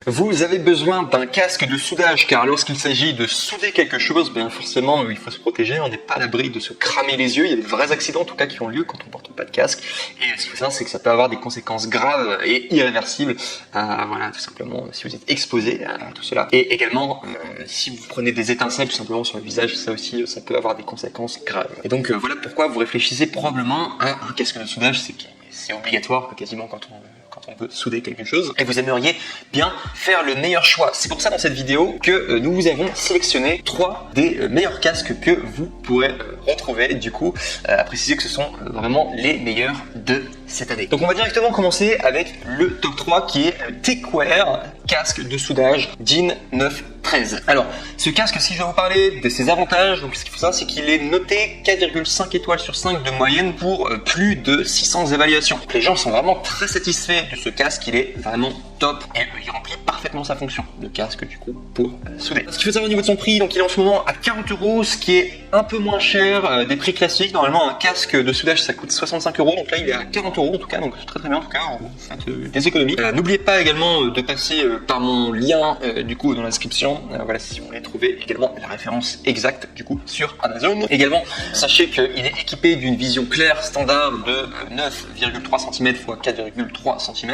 Vous avez besoin d'un casque de soudage car lorsqu'il s'agit de souder quelque chose, bien forcément il faut se protéger, on n'est pas à l'abri de se cramer les yeux, il y a de vrais accidents en tout cas qui ont lieu quand on porte pas de casque. Et ce qu'il faut savoir, c'est que ça peut avoir des conséquences graves et irréversibles, voilà, tout simplement si vous êtes exposé à tout cela. Et également si vous prenez des étincelles tout simplement sur le visage, ça aussi ça peut avoir des conséquences graves. Et donc voilà pourquoi vous réfléchissez probablement à un casque de soudage, c'est obligatoire quasiment quand on veut souder quelque chose, et vous aimeriez bien faire le meilleur choix. C'est pour ça dans cette vidéo que nous vous avons sélectionné 3 des meilleurs casques que vous pourrez retrouver, du coup, à préciser que ce sont vraiment les meilleurs de cette année. Donc on va directement commencer avec le top 3 qui est Techwear casque de soudage DIN 913. Alors ce casque, si je vais vous parler de ses avantages, donc ce qu'il faut savoir c'est qu'il est noté 4,5 étoiles sur 5 de moyenne pour plus de 600 évaluations. Les gens sont vraiment très satisfaits de ce casque, il est vraiment top et il remplit parfaitement sa fonction, le casque du coup pour souder. Ce qu'il faut savoir au niveau de son prix, donc il est en ce moment à 40 €, ce qui est un peu moins cher des prix classiques. Normalement un casque de soudage ça coûte 65 €, donc là il est à 40 € en tout cas, donc très bien en tout cas, vous faites des économies. N'oubliez pas également de passer par mon lien du coup dans la description, voilà, si vous voulez trouver également la référence exacte du coup sur Amazon. Également sachez qu'il est équipé d'une vision claire standard de 9,3 cm x 4,3 cm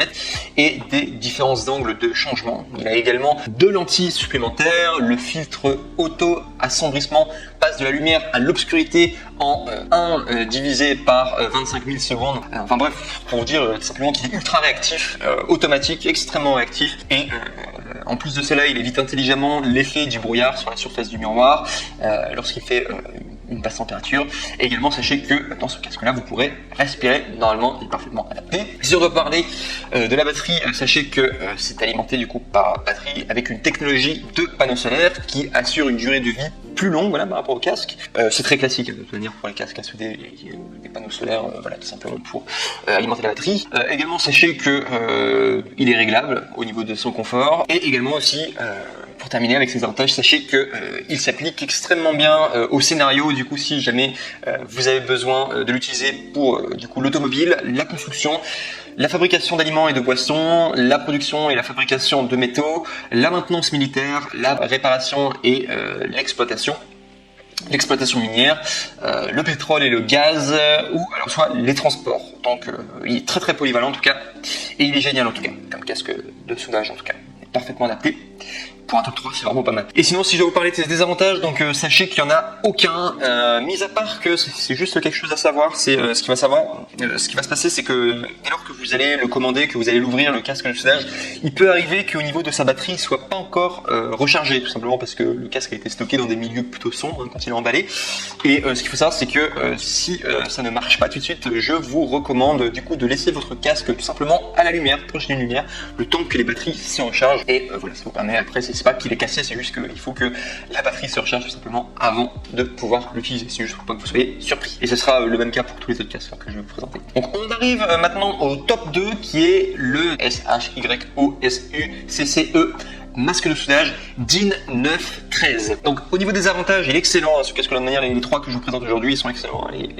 et des différences d'angle de changement. Il a également 2 lentilles supplémentaires, le filtre auto assombrissement passe de la lumière à l'obscurité en 1 divisé par 25 000 secondes. Enfin bref, pour vous dire simplement qu'il est ultra réactif, automatique, extrêmement réactif, et en plus de cela, il évite intelligemment l'effet du brouillard sur la surface du miroir lorsqu'il fait une basse température. Et également, sachez que dans ce casque-là, vous pourrez respirer. Normalement, il est parfaitement adapté. Si on doit parler de la batterie, sachez que c'est alimenté du coup par batterie avec une technologie de panneau solaire qui assure une durée de vie plus longue, voilà, par rapport au casque. C'est très classique de toute manière pour les casques à souder, des panneaux solaires, voilà, tout simplement pour alimenter la batterie. Également, sachez que il est réglable au niveau de son confort, et également aussi pour terminer avec ses avantages, sachez que il s'applique extrêmement bien au scénario, du coup si jamais vous avez besoin de l'utiliser pour du coup l'automobile, la construction, la fabrication d'aliments et de boissons, la production et la fabrication de métaux, la maintenance militaire, la réparation et l'exploitation minière, le pétrole et le gaz, ou alors soit les transports. Donc il est très polyvalent en tout cas, et il est génial en tout cas, comme casque de soudage en tout cas, il est parfaitement adapté. Pour un top 3, c'est vraiment pas mal. Et sinon, si je vais vous parler de ses désavantages, donc sachez qu'il n'y en a aucun, mis à part que c'est juste quelque chose à savoir, c'est ce qui va se passer, c'est que dès lors que vous allez le commander, que vous allez l'ouvrir, le casque de soudage, il peut arriver qu'au niveau de sa batterie, il soit pas encore rechargé, tout simplement parce que le casque a été stocké dans des milieux plutôt sombres quand il est emballé. Et ce qu'il faut savoir, c'est que si ça ne marche pas tout de suite, je vous recommande du coup de laisser votre casque tout simplement à la lumière, proche d'une lumière, le temps que les batteries se rechargent. Et voilà, ça vous permet après, c'est pas qu'il est cassé, c'est juste qu'il faut que la batterie se recharge tout simplement avant de pouvoir l'utiliser. C'est juste pour pas que vous soyez surpris. Et ce sera le même cas pour tous les autres casques que je vais vous présenter. Donc on arrive maintenant au top 2 qui est le SHYOSUCCE masque de soudage DIN 913. Donc au niveau des avantages, il est excellent, ce casque-là de manière, les 3 que je vous présente aujourd'hui, ils sont excellents, les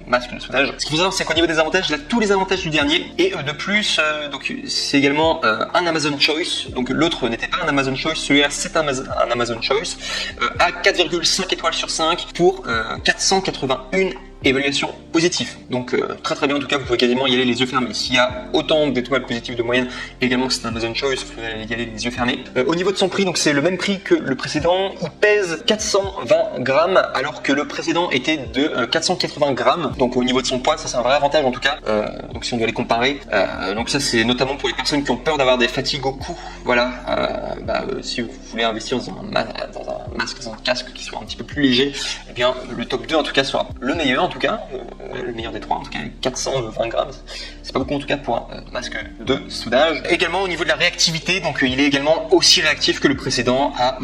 masque de soudage. Ce qu'il faut savoir, c'est qu'au niveau des avantages, il a tous les avantages du dernier, et de plus, donc c'est également un Amazon Choice. Donc l'autre n'était pas un Amazon Choice, celui-là c'est un Amazon Choice, à 4,5 étoiles sur 5 pour 481 évaluation positive. Donc très bien en tout cas, vous pouvez quasiment y aller les yeux fermés. S'il y a autant d'étoiles positives de moyenne, également c'est un Amazon Choice, vous pouvez y aller les yeux fermés. Au niveau de son prix, donc c'est le même prix que le précédent, il pèse 420 grammes alors que le précédent était de 480 grammes. Donc au niveau de son poids, ça c'est un vrai avantage en tout cas. Donc si on doit les comparer, donc ça c'est notamment pour les personnes qui ont peur d'avoir des fatigues au cou. Voilà, si vous voulez investir dans un masque, dans un casque qui soit un petit peu plus léger, eh bien le top 2 en tout cas sera le meilleur. En tout cas, le meilleur des 3, en tout cas 420 grammes, c'est pas beaucoup en tout cas pour un masque de soudage. Également au niveau de la réactivité, donc il est également aussi réactif que le précédent à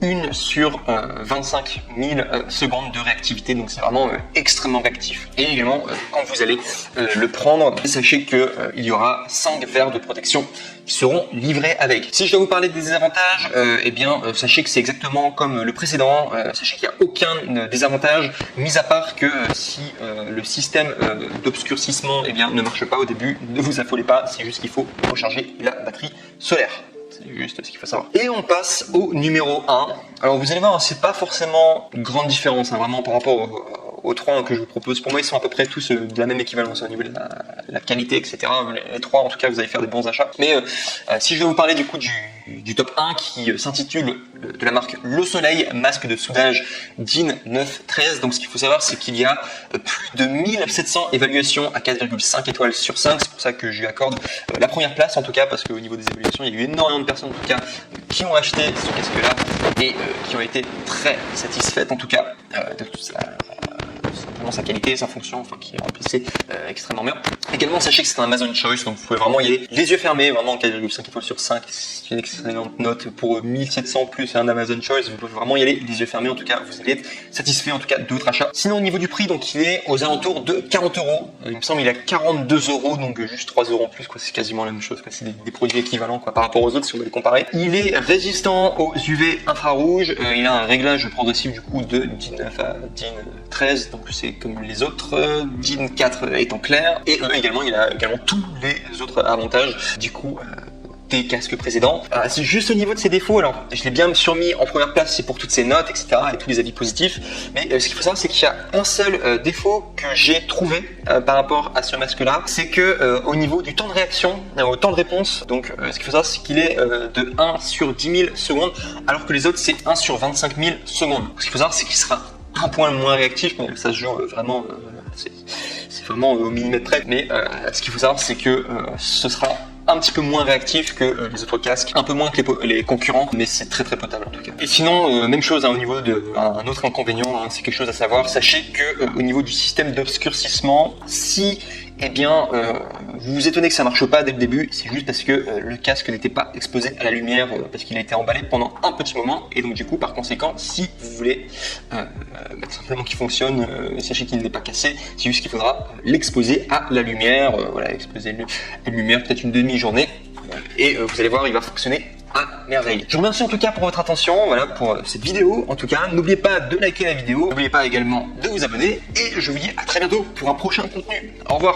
1 sur 25 000 secondes de réactivité, donc c'est vraiment extrêmement réactif. Et également, quand vous allez le prendre, sachez que il y aura 5 verres de protection qui seront livrés avec. Si je dois vous parler des désavantages, sachez que c'est exactement comme le précédent. Sachez qu'il n'y a aucun désavantage, mis à part que si le système d'obscurcissement ne marche pas au début, ne vous affolez pas, c'est juste qu'il faut recharger la batterie solaire. C'est juste ce qu'il faut savoir. Et on passe au numéro 1. Alors vous allez voir, c'est pas forcément une grande différence, vraiment par rapport aux 3 que je vous propose. Pour moi, ils sont à peu près tous de la même équivalence au niveau de la qualité, etc. Les 3, en tout cas, vous allez faire des bons achats. Mais si je vais vous parler du coup du top 1 qui s'intitule de la marque Le Soleil, masque de soudage DIN 913. Donc ce qu'il faut savoir, c'est qu'il y a plus de 1700 évaluations à 4,5 étoiles sur 5. C'est pour ça que je lui accorde la première place, en tout cas, parce qu'au niveau des évaluations, il y a eu énormément de personnes, en tout cas, qui ont acheté ce casque-là et qui ont été très satisfaites, en tout cas, de tout ça. Sa qualité, sa fonction, qui est remplacée extrêmement bien. Également, sachez que c'est un Amazon Choice, donc vous pouvez vraiment y aller les yeux fermés, vraiment 4,5 étoiles sur 5, c'est une excellente note pour 1700 plus et un Amazon Choice, vous pouvez vraiment y aller les yeux fermés, en tout cas, vous allez être satisfait, en tout cas, de votre achat. Sinon, au niveau du prix, donc il est aux alentours de 40 €, il me semble il est à 42 €, donc juste 3 € en plus, c'est quasiment la même chose, c'est des produits équivalents par rapport aux autres, si on veut les comparer. Il est résistant aux UV infrarouges, il a un réglage progressif du coup de DIN 9 à DIN 13, donc c'est comme les autres, DIN 4 étant clair, et également il a également tous les autres avantages du coup des casques précédents. C'est juste au niveau de ses défauts, alors je l'ai bien surmis en première place, c'est pour toutes ses notes, etc. et tous les avis positifs, mais ce qu'il faut savoir, c'est qu'il y a un seul défaut que j'ai trouvé par rapport à ce masque là, c'est que au niveau du temps de réaction, au temps de réponse, donc ce qu'il faut savoir, c'est qu'il est de 1 sur 10 000 secondes, alors que les autres c'est 1 sur 25 000 secondes. Ce qu'il faut savoir, c'est qu'il sera un point moins réactif, mais ça se joue vraiment, c'est vraiment au millimètre près, mais ce qu'il faut savoir, c'est que ce sera un petit peu moins réactif que les autres casques, un peu moins que les concurrents, mais c'est très potable en tout cas. Et sinon, même chose au niveau un autre inconvénient, c'est quelque chose à savoir, sachez que au niveau du système d'obscurcissement, si vous vous étonnez que ça marche pas dès le début, c'est juste parce que le casque n'était pas exposé à la lumière, parce qu'il a été emballé pendant un petit moment, et donc du coup par conséquent, si vous voulez simplement qu'il fonctionne, sachez qu'il n'est pas cassé, c'est juste qu'il faudra l'exposer à la lumière, exposer à la lumière peut-être une demi-journée, et vous allez voir, il va fonctionner à merveille. Je vous remercie en tout cas pour votre attention, pour cette vidéo. En tout cas, n'oubliez pas de liker la vidéo, n'oubliez pas également de vous abonner, et je vous dis à très bientôt pour un prochain contenu. Au revoir.